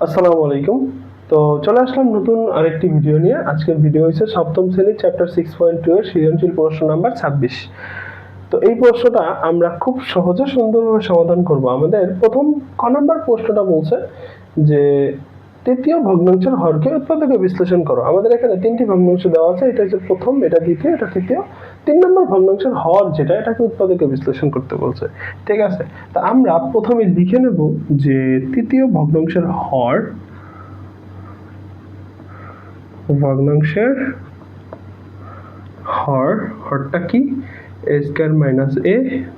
আসসালামু আলাইকুম। তো চলে আসলাম নতুন আরেকটি ভিডিও নিয়ে। আজকের ভিডিও হচ্ছে সপ্তম শ্রেণীর চ্যাপ্টার 6.2 এর সৃজনশীল প্রশ্ন নাম্বার 26। তো এই প্রশ্নটা আমরা খুব সহজে সুন্দরভাবে সমাধান করব। আমাদের প্রথম ক নাম্বার প্রশ্নটা বলছে যে তৃতীয় ভগ্নাংশের হরকে উৎপাদকে বিশ্লেষণ করো। আমাদের এখানে তিনটি ভগ্নাংশ দেওয়া আছে, এটা হচ্ছে প্রথম, এটা দ্বিতীয়, এটা তৃতীয়। 3 নম্বর ভগ্নাংশের হর যেটা, এটাকে উৎপাদকে বিশ্লেষণ করতে বলছে। ঠিক আছে, তা আমরা প্রথমে লিখে নেব যে তৃতীয় ভগ্নাংশের হরটা কি, a square minus a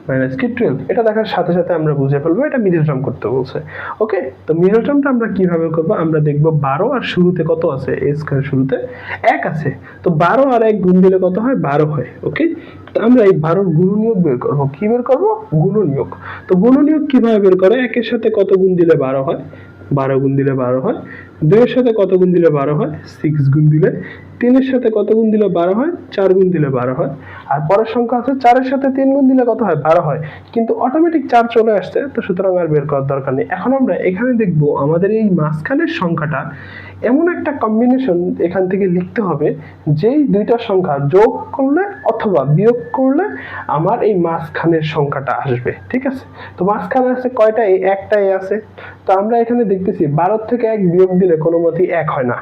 minus কি 12। এটা দেখার সাথে সাথে আমরা বুঝে ফেলবো এটা মিডল টার্ম করতে বলছে। ওকে, তো মিডল টার্মটা আমরা কিভাবে করব, আমরা দেখব 12 আর শুরুতে কত আছে, a স্কয়ার শুরুতে 1 আছে। তো 12 আর 1 গুণ দিলে কত হয়, 12 হয়। ওকে, তো আমরা এই 12 গুণনীয়ক বের করব। কি বের করব, গুণনীয়ক। তো গুণনীয়ক কিভাবে বের করে, 1 এর সাথে কত গুণ দিলে 12 হয়, 12 গুণ দিলে 12 হয়। 2 এর সাথে কত গুণ দিলে 12 হয়, 6 গুণ দিলে। 3 এর সাথে কত গুণ দিলে 12 হয়, 4 গুণ দিলে 12 হয়। আর পরের সংখ্যা আছে 4 এর সাথে 3 গুণ দিলে কত হয়, 12 হয়। কিন্তু অটোমেটিক 4 চলে আসছে, তো সুতরাং আর বের করার দরকার নেই। এখন আমরা এখানে দেখব আমাদের এই মাঝখানের সংখ্যাটা এমন একটা কম্বিনেশন এখান থেকে লিখতে হবে যেই দুইটা সংখ্যা যোগ করলে অথবা বিয়োগ করলে আমার এই মাঝখানের সংখ্যাটা আসবে। ঠিক আছে, তো মাঝখানে আছে কয়টা, এই একটাই আছে। তো আমরা এখানে দেখতেছি 12 থেকে 1 বিয়োগ দিলে কোনো মতেই 1 হয় না,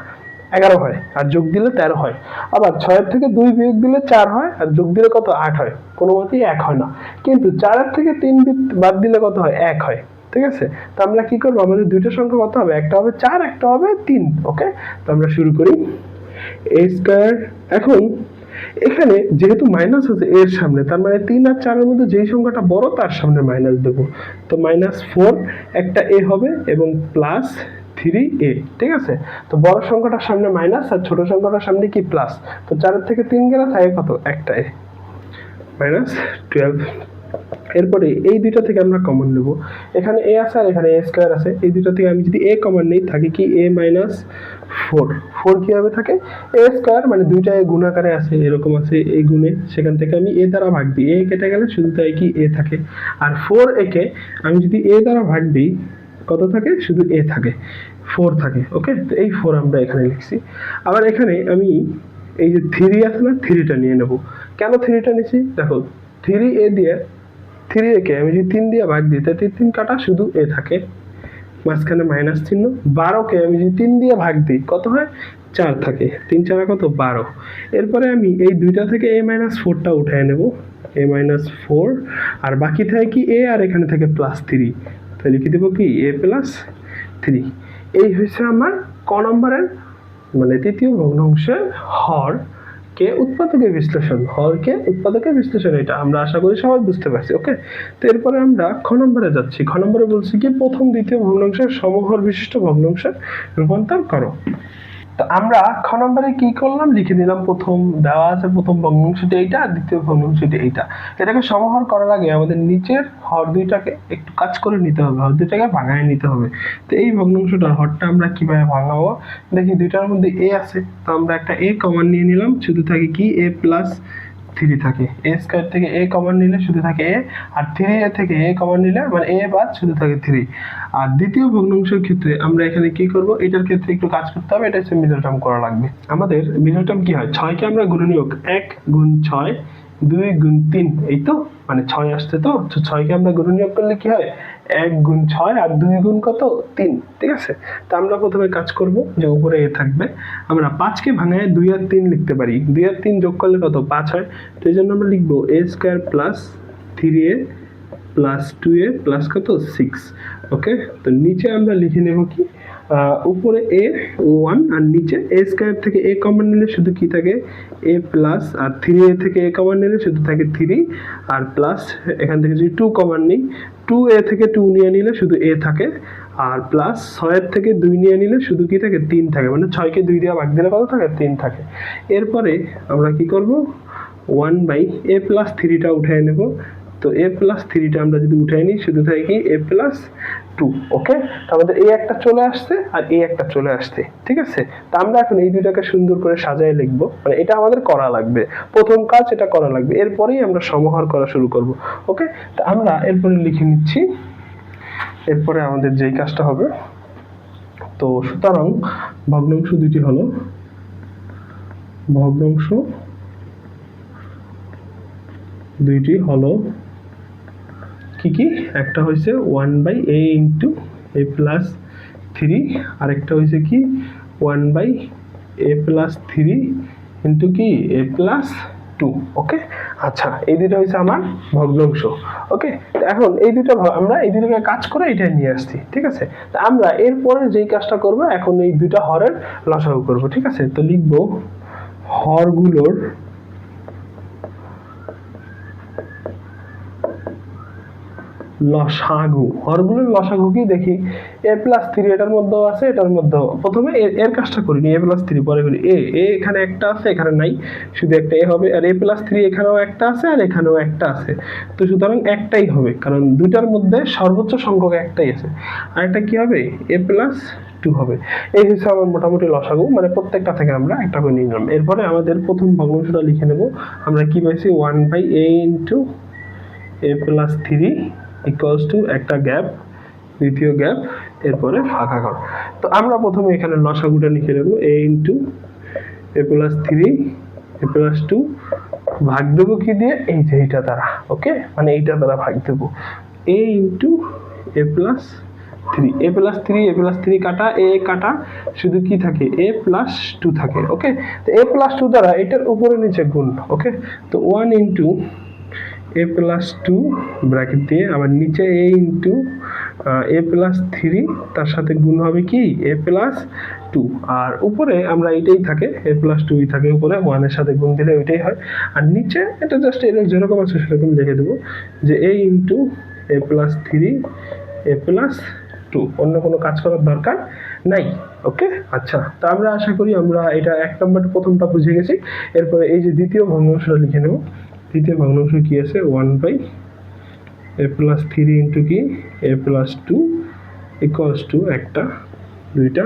11 হয়। আর যোগ দিলে 13 হয়। আবার 6 থেকে 2 বিয়োগ দিলে 4 হয়, আর যোগ দিলে কত, 8 হয়। কোনো মতেই 1 হয় না। কিন্তু 4 থেকে 3 বাদ দিলে কত হয়, 1 হয়। ঠিক আছে, তো আমরা কি করবো, আমাদের দুইটা সংখ্যা কত হবে, একটা হবে 4, একটা হবে 3। ওকে, তো আমরা শুরু করি। a স্কয়ার, এখন এখানে যেহেতু মাইনাস আছে এর সামনে, তার মানে 3 আর 4 এর মধ্যে যেই সংখ্যাটা বড় তার সামনে মাইনাস দেব। তো -4 একটা a হবে এবং প্লাস 3a। ঠিক আছে, তো বড় সংখ্যাটার সামনে মাইনাস আর ছোট সংখ্যাটার সামনে কি, প্লাস। তো 4 এর থেকে 3 গেলে থাকে কত, একটা a, -12। এরপরে এই দুইটা থেকে আমরা কমন নেব। এখানে a আছে আর এখানে a স্কয়ার আছে। এই দুইটা থেকে আমি যদি a কমন নেই, থাকে কি a -4। 4 কিভাবে থাকে, a স্কয়ার মানে দুইটা a গুণাকারে আছে, এরকম আছে এই গুণে, সেখান থেকে আমি a দ্বারা ভাগ দিই, a কেটে গেলে শুধু তাই কি a থাকে। আর 4 একে আমি যদি a দ্বারা ভাগ দিই, কত থাকে, শুধু a থাকে, 4 থাকে। ওকে, তো এই 4 আমরা এখানে লিখছি। আবার এখানে আমি এই যে 3 আছে না, 3টা নিয়ে নেব। কেন 3টা নিছি, দেখো 3a দিয়ে 3a কে আমি যদি 3 দিয়ে ভাগ দিই, তাতে 3 কাটা শুধু a থাকে, মাঝখানে মাইনাস চিহ্ন। 12 কে আমি যদি 3 দিয়ে ভাগ দিই, কত হয়, 4 থাকে, 3 4 কত, 12। এরপরে আমি এই দুইটা থেকে a-4টা উঠায় নেব, a-4, আর বাকি থাকে কি a, আর এখানে থাকে +3। তো লিখে দেব কি a+3। এই হচ্ছে আমার ক নম্বরের মানে তৃতীয় ভগ্নাংশের হর কে উৎপাদকে বিশ্লেষণ। এটা আমরা আশা করি সবাই বুঝতে পারছি। ওকে, তো এরপরে আমরা খ নম্বরে যাচ্ছি। খ নম্বরে বলছি কি, প্রথম দ্বিতীয় ভগ্নাংশের সমহর বিশিষ্ট ভগ্নাংশে রূপান্তর করো। তো আমরা খ নম্বরে কি করলাম, লিখে দিলাম প্রথম দেওয়া আছে প্রথম ভগ্নাংশটি এইটা আর দ্বিতীয় ভগ্নাংশটি এইটা। এটাকে সমাহার করার আগে আমাদের নিচের হর দুইটাকে একটু কাজ করে নিতে হবে, হর দুইটাকে ভাঙায় নিতে হবে। তো এই ভগ্নাংশটার হরটা আমরা কিভাবে ভাঙাবো, দেখি দুইটার মধ্যে a আছে, তো আমরা একটা a কমন নিয়ে নিলাম, শুধু থাকে কি a+3 থাকে। a স্কয়ার থেকে a কমন নিলে শুধু থাকে a, আর 3a থেকে a কমন নিলে মানে a বাদ শুধু থাকে 3। আর দ্বিতীয় ভগ্নাংশের ক্ষেত্রে আমরা এখানে কি করব, এটার ক্ষেত্রে একটু কাজ করতে হবে, এটা হচ্ছে মিডল টার্ম করা লাগবে। আমাদের মিডল টার্ম কি হয়, 6 কে আমরা গুণনীয়ক 1 গুণ 6 2 গুণ 3, এই তো মানে 6 আসছে। তো 6 কে আমরা গুণনীয়ক করলে কি হয়, 1 গুণ 6 আর 2 গুণ কত, 3। ঠিক আছে, তো আমরা প্রথমে কাজ করব যে উপরে a থাকবে, আমরা 5 কে ভাঙায় 2 আর 3 লিখতে পারি, 2 আর 3 যোগ করলে কত, 5 হয়। তো এই জন্য আমরা লিখবো a square plus 3a plus 2a plus কত, 6। ওকে, তো নিচে আমরা লিখে নেব কি, উপরে a1 আর নিচে a স্কয়ার থেকে a কমন নিলে শুধু কি থাকে, a প্লাস, আর 3a থেকে a কমন নিলে শুধু থাকে 3, আর প্লাস এখান থেকে যদি 2 কমন নিই, 2a থেকে 2 নিয়ে নিলে শুধু a থাকে, আর প্লাস 6 এর থেকে 2 নিয়ে নিলে শুধু কি থাকে, 3 থাকে, মানে 6 কে 2 দিয়ে ভাগ দিলে কত থাকে, 3 থাকে। এরপরে আমরা কি করব, 1/a+3টা উঠায় নেব। তো a+3টা আমরা যদি উঠাই নিই, শুধু থাকে কি a+2। ওকে, তো আমাদের এই একটা চলে আসছে আর এই একটা চলে আসছে। ঠিক আছে, তো আমরা এখন এই দুইটাকে সুন্দর করে সাজায় লিখবো, মানে এটা আমাদের করা লাগবে, প্রথম কাজ এটা করা লাগবে, এরপরেই আমরা সমাহার করা শুরু করব। ওকে, তো আমরা এরপরে লিখে নিচ্ছি। এরপরে আমাদের যেই কাজটা হবে, তো সুতরাং ভগ্নাংশ দুটি হলো কি একটা হয়েছে 1/a ইন্টু a প্লাস 3, আরেকটা হয়েছে কি 1/a প্লাস 3 ইন্টু কি a প্লাস 2। ওকে, আচ্ছা এই দুটো হয়েছে আমার ভগ্নাংশ। ওকে, এখন এই দুটো আমরা এই দুটোকে কাজ করে এটা নিয়ে আসছি, ঠিক আছে। তো আমরা এরপরে যেই কাজটা করব, এখন এই দুটো হরের লসাগু করব, ঠিক আছে। তো লিখবো হরগুলোর লসাগু কি দেখি, a প্লাস 3 এটার মধ্যেও আছে, এটার মধ্যেও। প্রথমে এর কাজটা করিনি, a প্লাস 3 পরে করি। a এখানে একটা আছে, এখানে নাই, শুধু একটা a হবে। আর a প্লাস 3 এখানেও একটা আছে, আর এখানেও একটা আছে। তো সুতরাং একটাই হবে, কারণ দুইটার মধ্যে সর্বোচ্চ সংখ্যক একটাই আছে। আর এটা কি হবে, a প্লাস 2 হবে। এই হচ্ছে আমার মোটামুটি লসাগু, মানে প্রত্যেকটা থেকে আমরা একটা করে নিয়ে নিলাম। এরপরে আমাদের প্রথম ভগ্নাংশটা লিখে নেব। আমরা কি পাইছি, 1/a into a plus 3 equals to একটা গ্যাপ, দ্বিতীয় গ্যাপ, এরপরে ভাগাকার। তো আমরা প্রথমে এখানে লসাগুটা লিখে নেব, a into a plus 3 a plus 2, ভাগ দেবো কি দিয়ে, এই যে এইটা দ্বারা। ওকে, মানে এইটা দ্বারা ভাগ দেবো, a into a plus 3, a plus 3 a plus 3 কাটা, a কাটা, শুধু কি থাকে, a প্লাস 2 থাকে। ওকে, তো a প্লাস 2 দ্বারা এটার উপরে নিচে গুণ। ওকে, তো 1 ইন্টু a প্লাস 2 ব্র্যাকেট দিয়ে, আবার নিচে a ইন্টু a প্লাস 3, তার সাথে গুণ হবে কি a প্লাস 2, আর উপরে আমরা এইটাই থাকে, a প্লাস 2ই থাকে উপরে, 1 এর সাথে গুণ দিলে ওইটাই হয়। আর নিচে এটা জাস্ট এর যেরকম আছে সেরকম লিখে দেবো, যে a into a plus 3 a plus 2, অন্য কোনো কাজ করার দরকার নাই। ওকে, আচ্ছা, তা আমরা আশা করি আমরা এটা এক নম্বর প্রথমটা বুঝে গেছি। এরপরে এই যে দ্বিতীয় ভগ্নাংশটা লিখে নেব। দ্বিতীয় ভগ্নাংশ কি আছে, 1/a প্লাস 3 ইন্টু কি a প্লাস 2 ইকুয়ালস টু একটা, দুইটা,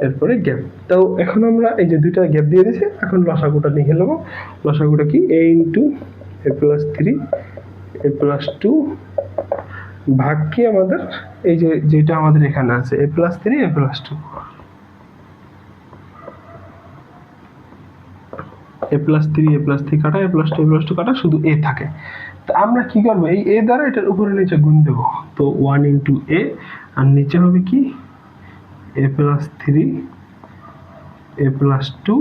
এরপরে গ্যাপ। তো এখন আমরা এই যে দুইটা গ্যাপ দিয়ে দিয়েছি, এখন লসাগুটা লিখে নেব। লসাগুটা কি, a into a plus 3 a plus 2 ভাগ কি আমাদের এই যে যেটা আমাদের এখানে আছে, a plus 3 a plus 2, a plus 3 a plus 3 কাটা, a প্লাস 2 a প্লাস 2 কাটা, শুধু a থাকে। তো আমরা কি করবো, এই a দ্বারা এটার উপরে নিচে গুণ দেবো। তো 1 ইন্টু a, আর নিচে হবে কি a প্লাস 3 a প্লাস 2,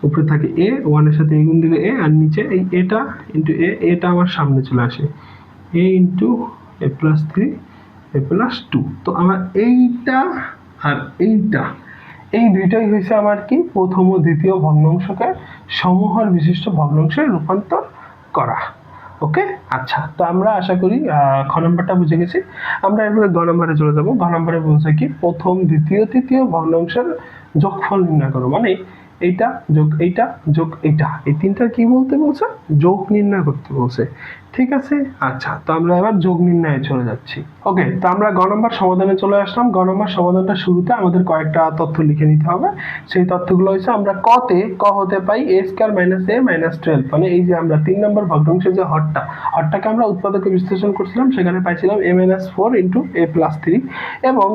উপরে থাকে a, 1 এর সাথে গুণ দিলে a, আর নিচে এই এটা ইন্টু a, এটা আমার সামনে চলে আসে, a into a plus 3 a plus 2। তো আমার এইটা আর এইটা, এই দুইটাই হয়েছে আমার কি প্রথম ও দ্বিতীয় ভগ্নাংশকে সমহর বিশিষ্ট ভগ্নাংশে রূপান্তর করা। ওকে, আচ্ছা, তো আমরা আশা করি খ নম্বরটা বুঝে গেছি। আমরা এরপরে গ নম্বরে চলে যাব। গ নম্বরে বলছে কি, প্রথম, দ্বিতীয়, তৃতীয় ভগ্নাংশের যোগফল নির্ণয় করো, মানে এইটা যোগ এইটা যোগ এইটা, এই তিনটার কি বলতে বলছে, যোগ নির্ণয় করতে বলছে। ঠিক আছে, আচ্ছা, তো আমরা এবার যোগ নির্ণয়ে চলে যাচ্ছি। ওকে, তো আমরা গ নম্বর সমাধানে চলে আসলাম। গ নম্বর সমাধানটা শুরুতে আমাদের কয়েকটা তথ্য লিখে নিতে হবে। সেই তথ্যগুলো হচ্ছে, আমরা ক হতে পাই a square minus a minus 12, মানে এই যে আমরা 3 নম্বর ভগ্নাংশের যে হরটাকে আমরা উৎপাদকে বিশ্লেষণ করছিলাম, সেখানে পাইছিলাম a minus 4 into a plus 3, এবং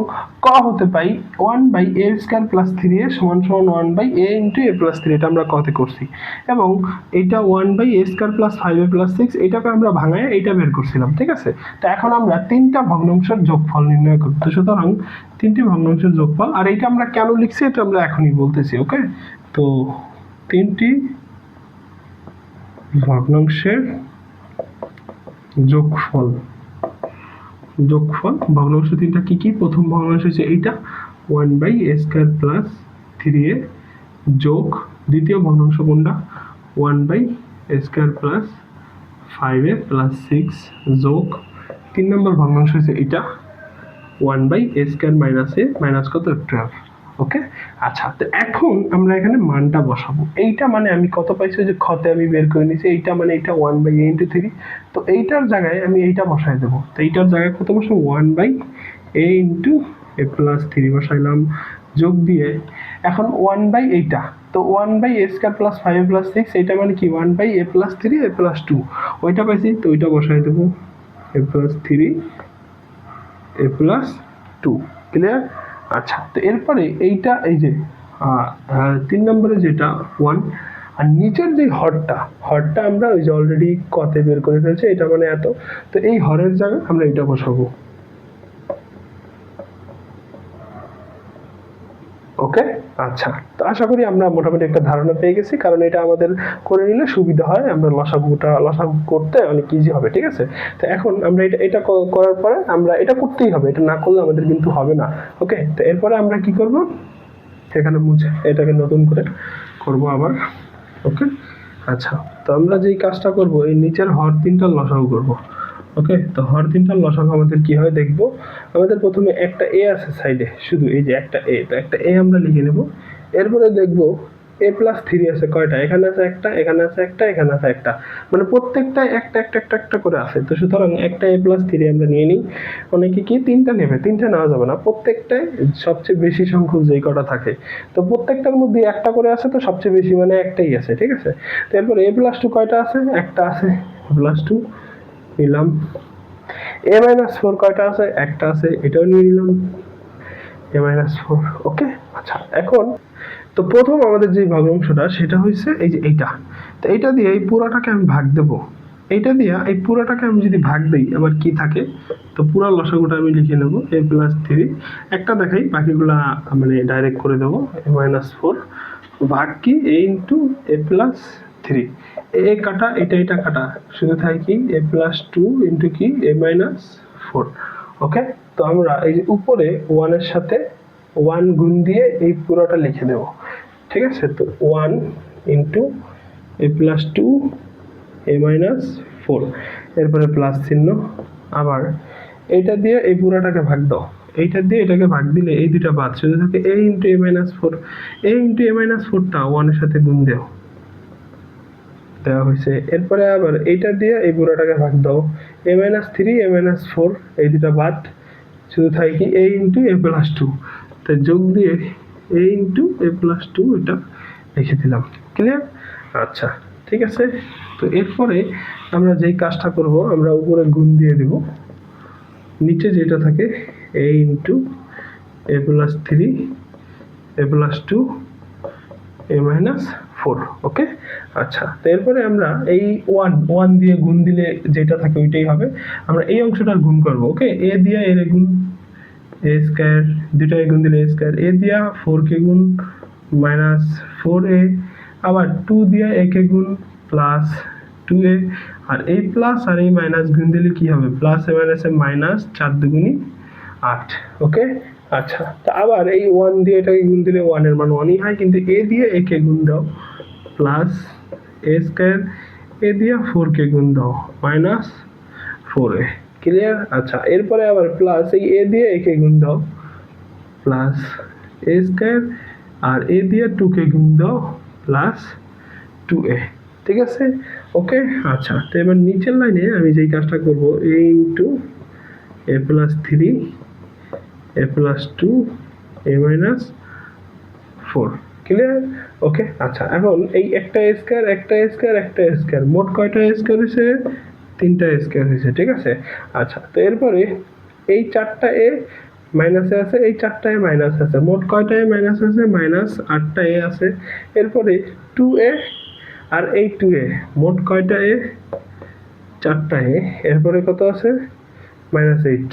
ক হতে পাই 1/a স্কয়ার প্লাস 3a সমান সমান 1/a ইন্টু a প্লাস 3, এটা আমরা কতে করছি, এবং এইটা 1/a square plus 5a plus 6, এটাকে আমরা ভাঙায় এইটা বের করছিলাম। ঠিক আছে, তো এখন আমরা তিনটা ভগ্নাংশের যোগফল নির্ণয় করতে, সুতরাং তিনটি ভগ্নাংশের যোগফল, আর এইটা আমরা কেন লিখছি এটা আমরা এখনই বলতেছি। ওকে, তো তিনটি ভগ্নাংশের যোগফল ভগ্নাংশ তিনটা কি কি, প্রথম ভগ্নাংশ হচ্ছে এইটা 1/a স্কয়ার প্লাস 3a যোগ, দ্বিতীয় ভগ্নাংশ কোনটা 1/a square plus 5a plus 6 যোগ, 3 নম্বর ভগ্নাংশ হচ্ছে এটা 1/a square minus a minus কত 12। ওকে, আচ্ছা, তো এখন আমরা এখানে মানটা বসাবো। এইটা মানে আমি কত পাইছি, যে খতে আমি বের করে নিয়েছি, এইটা মানে এটা 1/a ইন্টু 3, তো এইটার জায়গায় আমি এইটা বসাই দেবো। তো এইটার জায়গায় কত বসাবো, 1/a ইন্টু a প্লাস 3 বসাইলাম, যোগ দিয়ে এখন 1/, এইটা তো 1/a square plus 5a plus 6, এইটা মানে কি 1/a প্লাস 3 a প্লাস 2, ওইটা পাইছি, তো ওইটা বসাই দেবো, a plus 3 a plus 2, clear. আচ্ছা, তো এরপরে এইটা এই যে 3 নম্বরে যেটা 1, আর নিচের যে হরটা আমরা ওই যে অলরেডি কতে বের করে ফেলছি, এটা মানে এত, তো এই হরের জায়গায় আমরা এটা বসাবো। ওকে, আচ্ছা, তো আশা করি আমরা মোটামুটি একটা ধারণা পেয়ে গেছি, কারণ এটা আমাদের করে নিলে সুবিধা হয়, আমরা লসাগু করতে অনেক ইজি হবে। ঠিক আছে, তো এখন আমরা এটা করার পরে আমরা এটা করতেই হবে, এটা না করলে আমাদের কিন্তু হবে না। ওকে, তো এরপরে আমরা কি করব, এখানে মুছে এটাকে নতুন করে করব আবার। ওকে, আচ্ছা, তো আমরা যেই কাজটা করব, এই নিচের হর 3টা লসাগু করব। ওকে, তো হর 3টার লসাগু আমাদের কি হয় দেখবো। আমাদের প্রথমে একটা এ আছে সাইডে, শুধু এই যে একটা এ, তো একটা এ আমরা লিখে নেব। এরপরে দেখবো a+3 আছে কয়টা, এখানে আছে একটা, এখানে আছে একটা, এখানে আছে একটা, মানে প্রত্যেকটা একটা করে আছে। তো সুতরাং একটা a+3 আমরা নিয়ে নিই। অনেকে কি 3টা নেবে, 3টা নেওয়া যাবে না, প্রত্যেকটায় সবচেয়ে বেশি সংখ্যক যেই কটা থাকে, তো প্রত্যেকটার মধ্যে একটা করে আছে, তো সবচেয়ে বেশি মানে একটাই আছে। ঠিক আছে, তো এরপর a+2 কয়টা আছে, একটা আছে, a+2 নিলাম। a-4 কয়টা আছে, একটা আছে, এটাও নিয়ে নিলাম, a-4। ওকে, আচ্ছা, এখন তো প্রথম আমাদের যে ভগ্নাংশটা সেটা হচ্ছে এই যে এইটা, তো এইটা দিয়ে এই পুরোটাকে আমি ভাগ দেব। এইটা দিয়ে এই পুরোটাকে আমি যদি ভাগ দেই, আবার কি থাকে, তো পুরো লসাগুটা আমি লিখে নেব a+3। একটা দেখাই, বাকিগুলা মানে ডাইরেক্ট করে দেবো, a-4 ভাগ কি a+3, এ কাটা, এটা কাটা, শুধু থাকে কি a+2 ইন্টু কি a-4। ওকে, তো আমরা এই যে উপরে 1 এর সাথে 1 গুণ দিয়ে এই পুরোটা লিখে দেব। ঠিক আছে, তো 1 ইন্টু a+2 a-4, এরপরে প্লাস চিহ্ন, আবার এইটা দিয়ে এই পুরোটাকে ভাগ দাও, এইটা দিয়ে এটাকে ভাগ দিলে এই দুটা বাদ, শুধু থাকে a into a-4, a into a-4টা 1 এর সাথে গুণ দেও, দেওয়া হয়েছে। এরপরে আবার এইটা দিয়ে এই পুরোটাকে ভাগ দাও, a-3 a-4 এই দুটা বাদ, শুধু থাকে কি a ইন্টু a+2, তাই যোগ দিয়ে a ইন্টু a+2 এটা লিখে দিলাম। ক্লিয়ার? আচ্ছা, ঠিক আছে, তো এরপরে আমরা যেই কাজটা করব, আমরা উপরে গুণ দিয়ে দেব, নিচে যেটা থাকে a into a+3 a+2 a-4। ওকে, আচ্ছা, তো এরপরে আমরা এই 1 দিয়ে গুণ দিলে যেটা থাকে ওইটাই হবে, আমরা এই অংশটার গুণ করব। ওকে, a দিয়ে এর গুণ a², দুটাই গুণ দিলে a², a দিয়া 4 কে গুণ -4a, আবার 2 দিয়া a কে গুণ প্লাস 2a, আর এই প্লাস আর এই মাইনাস গুণ দিলে কি হবে, প্লাস এ মাইনাসে মাইনাস, 4 দুগুণী 8। ওকে, আচ্ছা, তো আবার এই 1 দিয়ে এটাকে গুণ দিলে 1 এর মান 1ই হয়, কিন্তু a দিয়ে a কে গুণ দাও প্লাস a², a দিয়ে 4 কে গুণ দাও -4a। ক্লিয়ার? আচ্ছা, এরপরে আবার প্লাস এই a দিয়ে a কে গুণ দাও প্লাস a², আর a দিয়ে 2 কে গুণ দাও প্লাস 2a। ঠিক আছে, ওকে, আচ্ছা, তো এবার নিচের লাইনে আমি যেই কাজটা করব, a into a+3 a+2 a-4। Clear? ওকে, আচ্ছা, এখন এই একটা a², একটা a², একটা a², মোট কয়টা a² হয়েছে, 3টা a² হয়েছে। ঠিক আছে, আচ্ছা, তো এরপরে এই 4টা a মাইনাসে আছে, এই 4টা a মাইনাস আছে, মোট কয়টা a মাইনাস আছে, -8টা a আছে। এরপরে 2a আর এই 2a, মোট কয়টা a, 4টা a, এরপরে কত আছে, -8।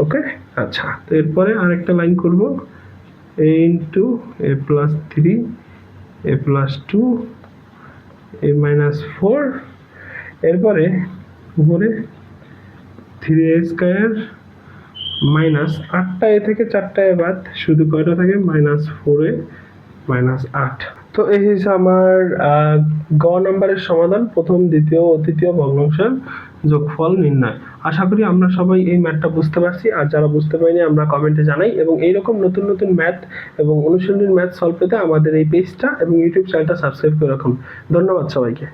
ওকে, আচ্ছা, তো এরপরে আরেকটা লাইন করব, a into a+3 a+2 a-4, এরপরে উপরে 3a² -8টা a থেকে 4টা a বাদ, শুধু কয়টা থাকে, -4a -8। তো এই হচ্ছে আমার গ নাম্বারের সমাধান, প্রথম, দ্বিতীয় ও তৃতীয় ভগ্নাংশের যোগফল নির্ণয়। আশা করি আমরা সবাই এই ম্যাথটা বুঝতে পারছি, আর যারা বুঝতে পারিনি আমরা কমেন্টে জানাই, এবং এইরকম নতুন নতুন ম্যাথ এবং অনুশীলনীর ম্যাথ সলভ পেতে আমাদের এই পেজটা এবং ইউটিউব চ্যানেলটা সাবস্ক্রাইব করে রাখুন। ধন্যবাদ সবাইকে।